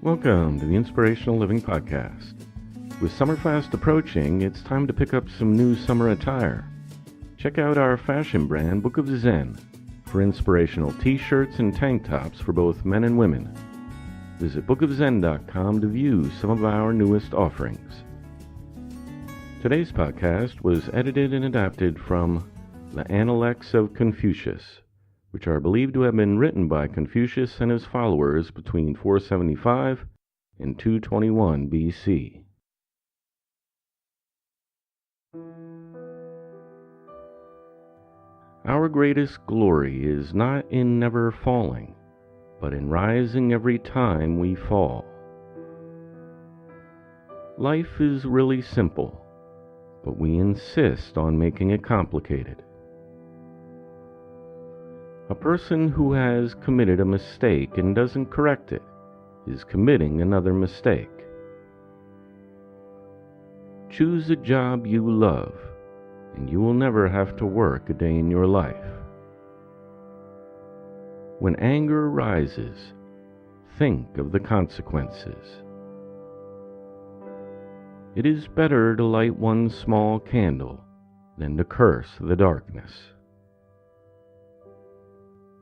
Welcome to the Inspirational Living Podcast. With summer fast approaching, it's time to pick up some new summer attire. Check out our fashion brand, Book of Zen, for inspirational t-shirts and tank tops for both men and women. Visit bookofzen.com to view some of our newest offerings. Today's podcast was edited and adapted from the Analects of Confucius, which are believed to have been written by Confucius and his followers between 475 and 221 BC. Our greatest glory is not in never falling, but in rising every time we fall. Life is really simple, but we insist on making it complicated. A person who has committed a mistake and doesn't correct it is committing another mistake. Choose a job you love, and you will never have to work a day in your life. When anger rises, think of the consequences. It is better to light one small candle than to curse the darkness.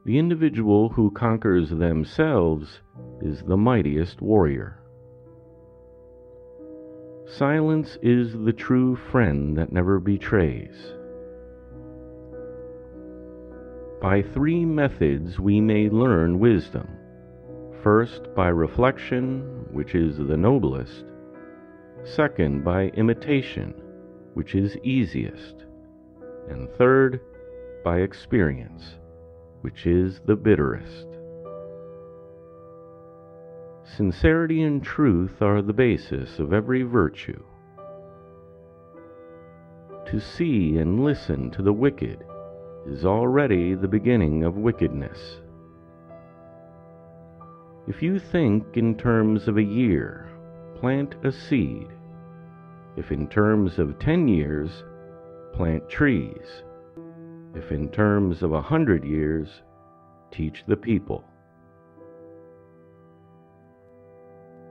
The individual who conquers themselves is the mightiest warrior. Silence is the true friend that never betrays. By three methods we may learn wisdom. First, by reflection, which is the noblest. Second, by imitation, which is easiest. And third, by experience, which is the bitterest. Sincerity and truth are the basis of every virtue. To see and listen to the wicked is already the beginning of wickedness. If you think in terms of a year, plant a seed. If in terms of 10 years, plant trees. If in terms of 100 years, teach the people.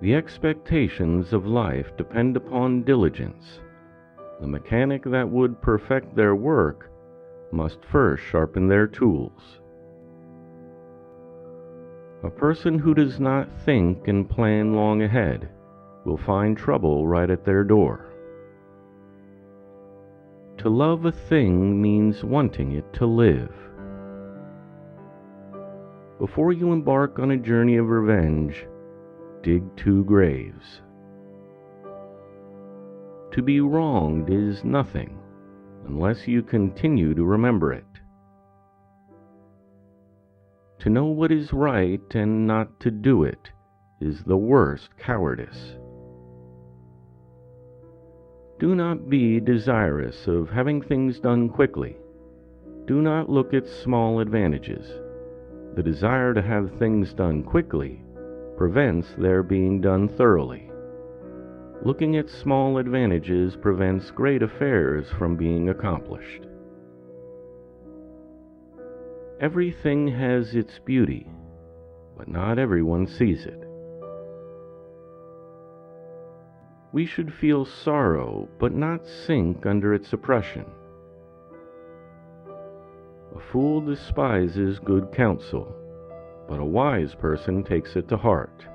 The expectations of life depend upon diligence. The mechanic that would perfect their work must first sharpen their tools. A person who does not think and plan long ahead will find trouble right at their door. To love a thing means wanting it to live. Before you embark on a journey of revenge, dig 2 graves. To be wronged is nothing unless you continue to remember it. To know what is right and not to do it is the worst cowardice. Do not be desirous of having things done quickly. Do not look at small advantages. The desire to have things done quickly prevents their being done thoroughly. Looking at small advantages prevents great affairs from being accomplished. Everything has its beauty, but not everyone sees it. We should feel sorrow, but not sink under its oppression. A fool despises good counsel, but a wise person takes it to heart.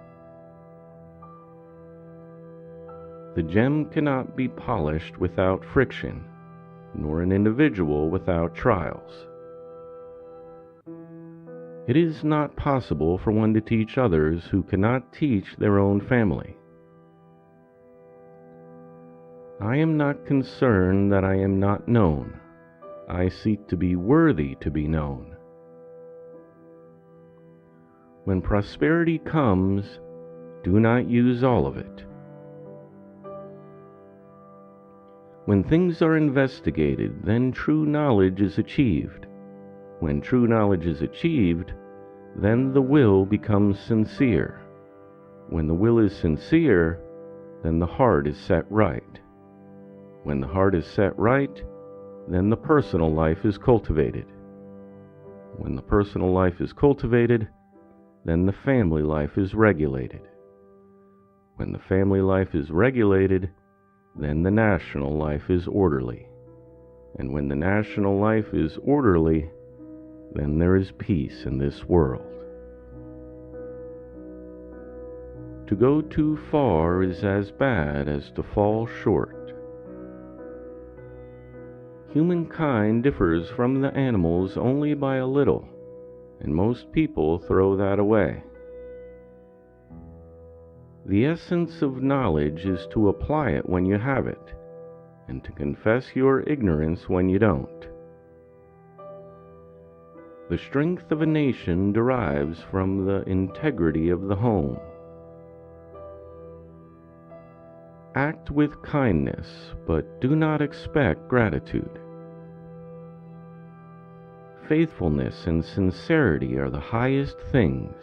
The gem cannot be polished without friction, nor an individual without trials. It is not possible for one to teach others who cannot teach their own family. I am not concerned that I am not known. I seek to be worthy to be known. When prosperity comes, do not use all of it. When things are investigated, then true knowledge is achieved. When true knowledge is achieved, then the will becomes sincere. When the will is sincere, then the heart is set right. When the heart is set right, then the personal life is cultivated. When the personal life is cultivated, then the family life is regulated. When the family life is regulated, then the national life is orderly. And when the national life is orderly, then there is peace in this world. To go too far is as bad as to fall short. Humankind differs from the animals only by a little, and most people throw that away. The essence of knowledge is to apply it when you have it, and to confess your ignorance when you don't. The strength of a nation derives from the integrity of the home. Act with kindness, but do not expect gratitude. Faithfulness and sincerity are the highest things.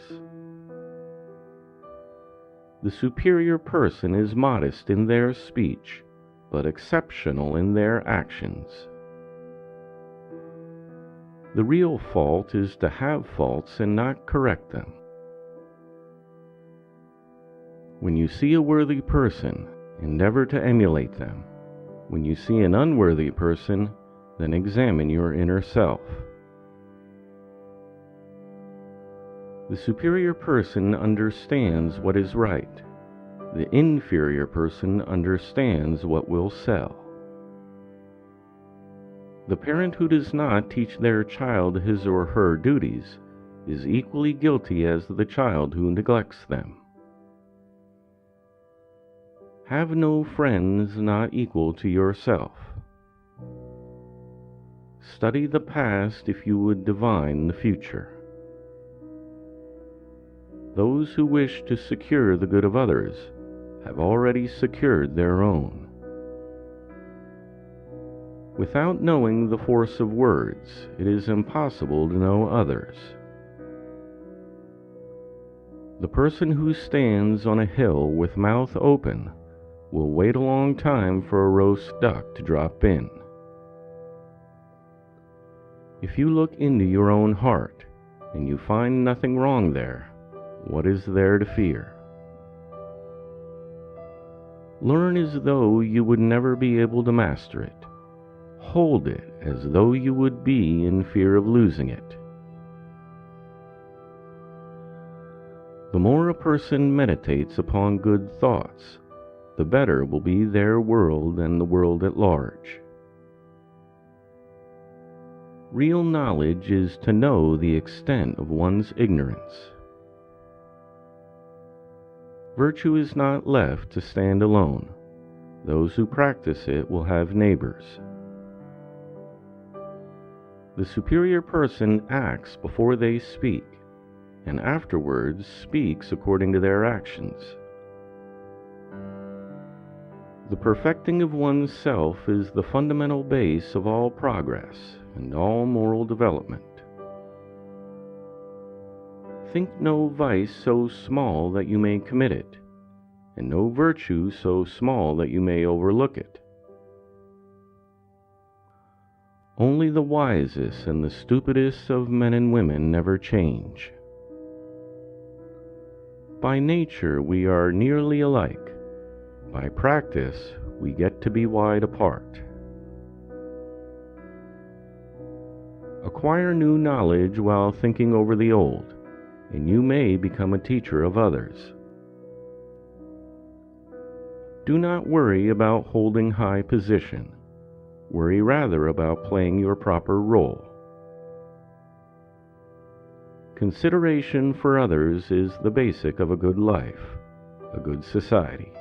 The superior person is modest in their speech, but exceptional in their actions. The real fault is to have faults and not correct them. When you see a worthy person, endeavor to emulate them. When you see an unworthy person, then examine your inner self. The superior person understands what is right. The inferior person understands what will sell. The parent who does not teach their child his or her duties is equally guilty as the child who neglects them. Have no friends not equal to yourself. Study the past if you would divine the future. Those who wish to secure the good of others have already secured their own. Without knowing the force of words, it is impossible to know others. The person who stands on a hill with mouth open will wait a long time for a roast duck to drop in. If you look into your own heart and you find nothing wrong there, what is there to fear? Learn as though you would never be able to master it. Hold it as though you would be in fear of losing it. The more a person meditates upon good thoughts, the better will be their world and the world at large. Real knowledge is to know the extent of one's ignorance. Virtue is not left to stand alone. Those who practice it will have neighbors. The superior person acts before they speak, and afterwards speaks according to their actions. The perfecting of one's self is the fundamental base of all progress and all moral development. Think no vice so small that you may commit it, and no virtue so small that you may overlook it. Only the wisest and the stupidest of men and women never change. By nature we are nearly alike. By practice we get to be wide apart. Acquire new knowledge while thinking over the old, and you may become a teacher of others. Do not worry about holding high position. Worry rather about playing your proper role. Consideration for others is the basic of a good life, a good society.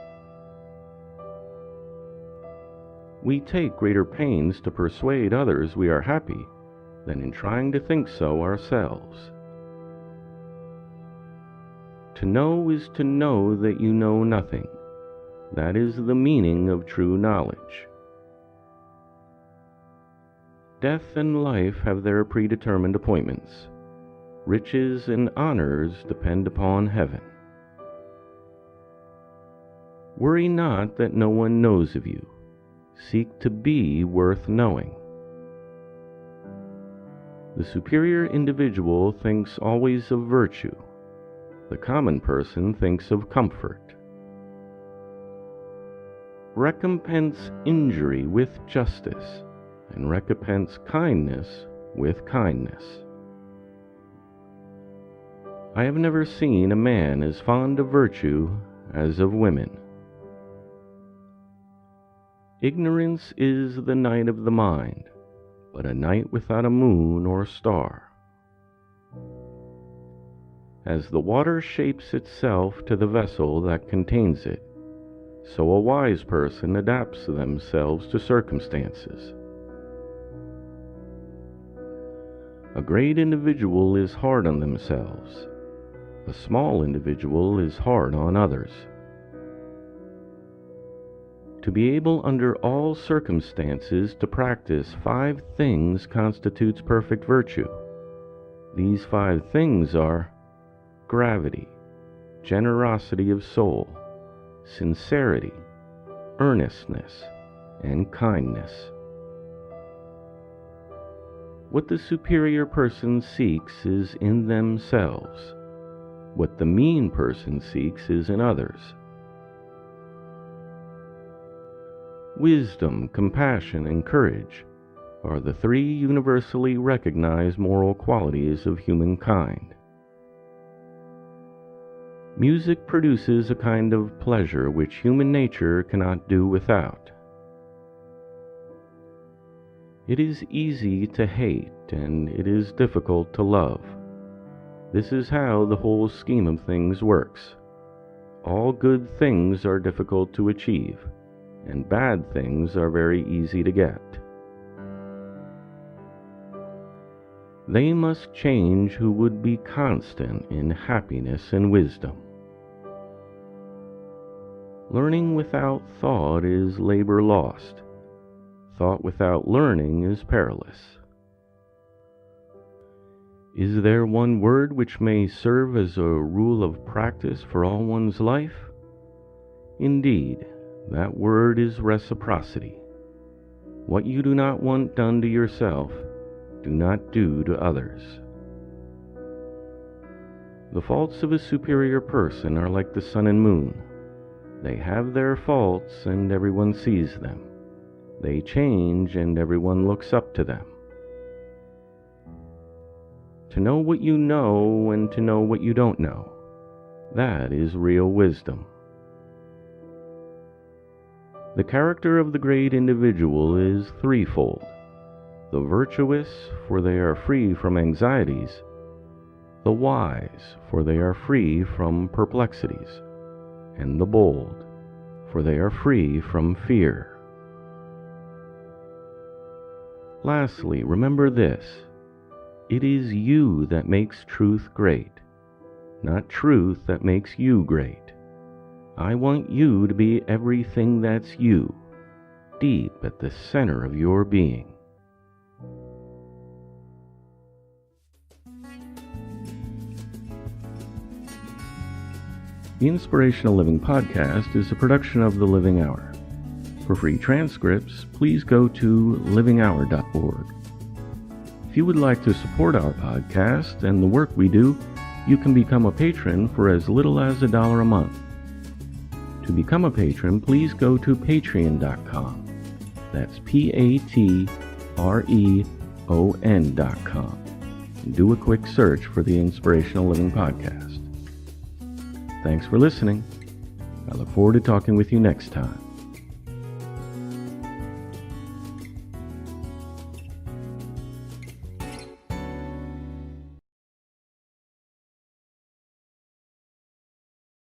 We take greater pains to persuade others we are happy than in trying to think so ourselves. To know is to know that you know nothing. That is the meaning of true knowledge. Death and life have their predetermined appointments. Riches and honors depend upon heaven. Worry not that no one knows of you. Seek to be worth knowing. The superior individual thinks always of virtue. The common person thinks of comfort. recompense injury with justice, and recompense kindness with kindness. I have never seen a man as fond of virtue as of women. Ignorance is the night of the mind, but a night without a moon or star. As the water shapes itself to the vessel that contains it, so a wise person adapts themselves to circumstances. A great individual is hard on themselves. A small individual is hard on others. To be able under all circumstances to practice 5 things constitutes perfect virtue. These 5 things are gravity, generosity of soul, sincerity, earnestness, and kindness. What the superior person seeks is in themselves. What the mean person seeks is in others. Wisdom, compassion, and courage are the 3 universally recognized moral qualities of humankind. Music produces a kind of pleasure which human nature cannot do without. It is easy to hate, and it is difficult to love. This is how the whole scheme of things works. All good things are difficult to achieve, and bad things are very easy to get. They must change who would be constant in happiness and wisdom. Learning without thought is labor lost. Thought without learning is perilous. Is there one word which may serve as a rule of practice for all one's life? Indeed, that word is reciprocity. What you do not want done to yourself, do not do to others. The faults of a superior person are like the sun and moon. They have their faults and everyone sees them. They change and everyone looks up to them. To know what you know and to know what you don't know, that is real wisdom. The character of the great individual is threefold. The virtuous, for they are free from anxieties. The wise, for they are free from perplexities. And the bold, for they are free from fear. Lastly, remember this: it is you that makes truth great, not truth that makes you great. I want you to be everything that's you, deep at the center of your being. The Inspirational Living podcast is a production of The Living Hour. For free transcripts, please go to livinghour.org. If you would like to support our podcast and the work we do, you can become a patron for as little as $1 a month. To become a patron, please go to patreon.com. That's patreon.com. And do a quick search for the Inspirational Living podcast. Thanks for listening. I look forward to talking with you next time.